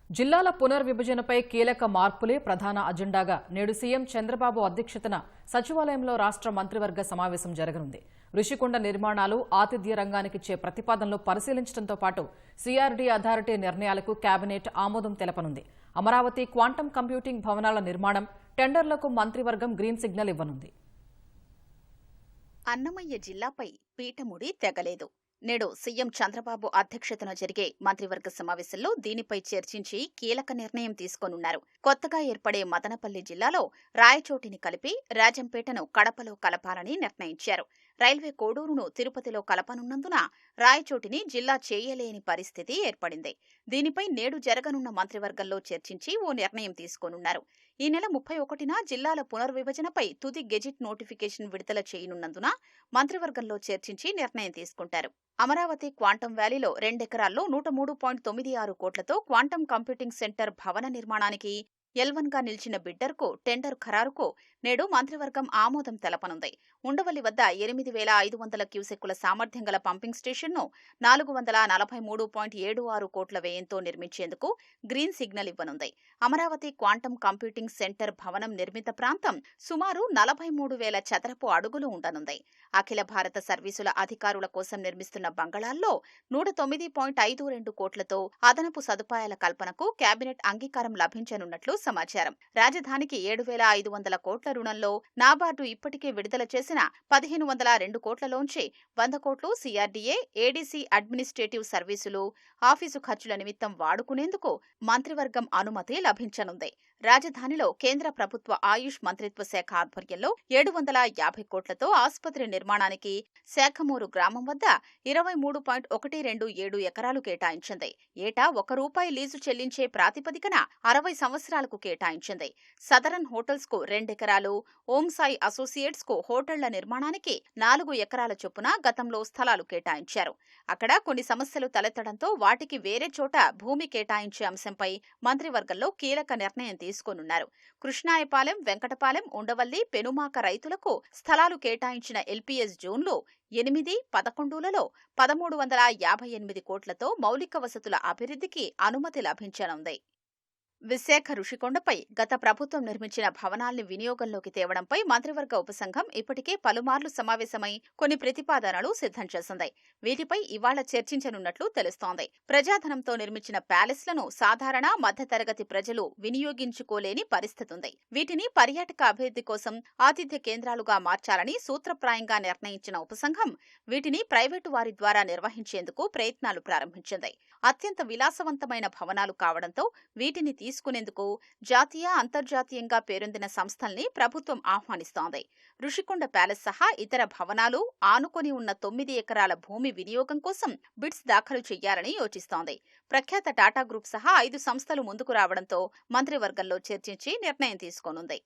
జిల్లాల పునర్విభజనపై కీలక మార్పులే ప్రధాన అజెండాగా నేడు సీఎం చంద్రబాబు అధ్యక్షతన సచివాలయంలో రాష్ట్ర మంత్రివర్గ సమావేశం జరగనుంది. రుషికొండ నిర్మాణాలు, ఆతిథ్య రంగానికిచ్చే ప్రతిపాదనలు పరిశీలించడంతో పాటు సీఆర్డీ అథారిటీ నిర్ణయాలకు కేబినెట్ ఆమోదం తెలపనుంది. అమరావతి క్వాంటం కంప్యూటింగ్ భవనాల నిర్మాణం టెండర్లకు మంత్రివర్గం గ్రీన్ సిగ్నల్ ఇవ్వనుంది. అన్నమయ్య జిల్లాపై పీఠముడి తెగలేదు. నేడు సీఎం చంద్రబాబు అధ్యక్షతన జరిగే మంత్రివర్గ సమావేశంలో దీనిపై చర్చించి కీలక నిర్ణయం తీసుకోనున్నారు. కొత్తగా ఏర్పడే మదనపల్లి జిల్లాలో రాయచోటిని కలిపి రాజంపేటను కడపలో కలపాలని నిర్ణయించారు. రైల్వే కోడూరును తిరుపతిలో కలపనున్నందున రాయచోటిని జిల్లా చేయలేని పరిస్థితి ఏర్పడింది. దీనిపై నేడు జరగనున్న మంత్రివర్గంలో చర్చించి ఓ నిర్ణయం తీసుకోనున్నారు. ఈ నెల 31న జిల్లాల పునర్విభజనపై తుది గెజిట్ నోటిఫికేషన్ విడుదల చేయనున్నందున మంత్రివర్గంలో చర్చించి నిర్ణయం తీసుకుంటారు. అమరావతి క్వాంటం వ్యాలీలో 2 ఎకరాల్లో 103.96 కోట్లతో క్వాంటం కంప్యూటింగ్ సెంటర్ భవన నిర్మాణానికి L1గా నిలిచిన బిడ్డర్కు టెండర్ ఖరారుకు నేడు మంత్రివర్గం ఆమోదం తెలపనుంది. ఉండవల్లి వద్ద 8,500 క్యూసెక్కుల సామర్థ్యం గల పంపింగ్ స్టేషన్ను 443.76 కోట్ల వ్యయంతో నిర్మించేందుకు గ్రీన్ సిగ్నల్ ఇవ్వనుంది. అమరావతి క్వాంటం కంప్యూటింగ్ సెంటర్ భవనం నిర్మిత ప్రాంతం సుమారు 43,000 చదరపు అడుగులు ఉండనుంది. అఖిల భారత సర్వీసుల అధికారుల కోసం నిర్మిస్తున్న బంగళాల్లో 109.52 కోట్లతో అదనపు సదుపాయాల కల్పనకు కేబినెట్ అంగీకారం లభించనున్నట్లు సమాచారం. రాజధానికి 7,500 కోట్ల రుణంలో నాబార్డు ఇప్పటికే విడుదల చేసిన 1,502 కోట్లలోంచి 100 కోట్లు సీఆర్డీఏ, ఏడీసీ అడ్మినిస్ట్రేటివ్ సర్వీసులు, ఆఫీసు ఖర్చుల నిమిత్తం వాడుకునేందుకు మంత్రివర్గం అనుమతి లభించనుంది. రాజధానిలో కేంద్ర ప్రభుత్వ ఆయుష్ మంత్రిత్వ శాఖ ఆధ్వర్యంలో 750 కోట్లతో ఆసుపత్రి నిర్మాణానికి శాఖమూరు గ్రామం వద్ద 23.127 ఎకరాలు కేటాయించింది. ఏటా ₹1 లీజు చెల్లించే ప్రాతిపదికన 60 సంవత్సరాలకు కేటాయించింది. సదరన్ హోటల్స్ కు 2 ఎకరాలు, ఓం సాయి అసోసియేట్స్ కు హోటళ్ల నిర్మాణానికి 4 ఎకరాల చొప్పున గతంలో స్థలాలు కేటాయించారు. అక్కడ కొన్ని సమస్యలు తలెత్తడంతో వాటికి వేరే చోట భూమి కేటాయించే అంశంపై మంత్రివర్గంలో కీలక నిర్ణయం తీసుకోనున్నారు. కృష్ణాయపాలెం, వెంకటపాలెం, ఉండవల్లి, పెనుమాక రైతులకు స్థలాలు కేటాయించిన ఎల్పీఎస్ జోన్లు 8, 11లలో 1,358 కోట్లతో మౌలిక వసతుల అభివృద్ధికి అనుమతి లభించనుంది. విశాఖ రుషికొండపై గత ప్రభుత్వం నిర్మించిన భవనాల్ని వినియోగంలోకి తేవడంపై మంత్రివర్గ ఉపసంఘం ఇప్పటికే పలుమార్లు సమావేశమై కొన్ని ప్రతిపాదనలు సిద్ధం చేసింది. వీటిపై ఇవాళ చర్చించనున్నట్లు తెలుస్తోంది. ప్రజాధనంతో నిర్మించిన ప్యాలెస్లను సాధారణ, మధ్యతరగతి ప్రజలు వినియోగించుకోలేని పరిస్థితి ఉంది. వీటిని పర్యాటక అభివృద్ధి కోసం ఆతిథ్య కేంద్రాలుగా మార్చాలని సూత్రప్రాయంగా నిర్ణయించిన ఉపసంఘం వీటిని ప్రైవేటు వారి ద్వారా నిర్వహించేందుకు ప్రయత్నాలు ప్రారంభించింది. అత్యంత విలాసవంతమైన భవనాలు కావడంతో వీటిని తీసుకునేందుకు జాతీయ, అంతర్జాతీయంగా పేరొందిన సంస్థల్ని ప్రభుత్వం ఆహ్వానిస్తోంది. రుషికొండ ప్యాలెస్ సహా ఇతర భవనాలు ఆనుకొని ఉన్న 9 ఎకరాల భూమి వినియోగం కోసం బిడ్స్ దాఖలు చేయాలని యోచిస్తోంది. ప్రఖ్యాత టాటా గ్రూప్ సహా 5 సంస్థలు ముందుకు రావడంతో మంత్రివర్గంలో చర్చించి నిర్ణయం తీసుకోనుంది.